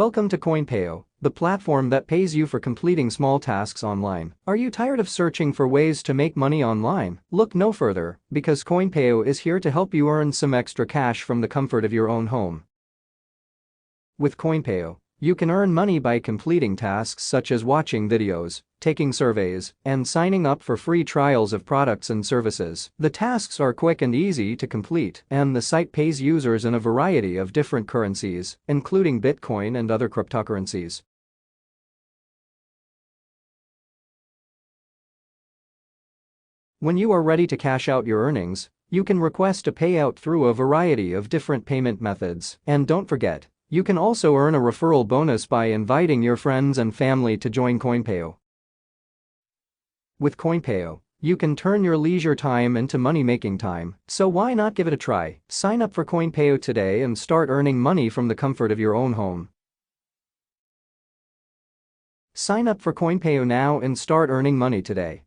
Welcome to CoinPayU, the platform that pays you for completing small tasks online. Are you tired of searching for ways to make money online? Look no further, because CoinPayU is here to help you earn some extra cash from the comfort of your own home. With CoinPayU, you can earn money by completing tasks such as watching videos, taking surveys, and signing up for free trials of products and services. The tasks are quick and easy to complete, and the site pays users in a variety of different currencies, including Bitcoin and other cryptocurrencies. When you are ready to cash out your earnings, you can request a payout through a variety of different payment methods. And don't forget, you can also earn a referral bonus by inviting your friends and family to join CoinPayU. With CoinPayU, you can turn your leisure time into money-making time, so why not give it a try? Sign up for CoinPayU today and start earning money from the comfort of your own home. Sign up for CoinPayU now and start earning money today.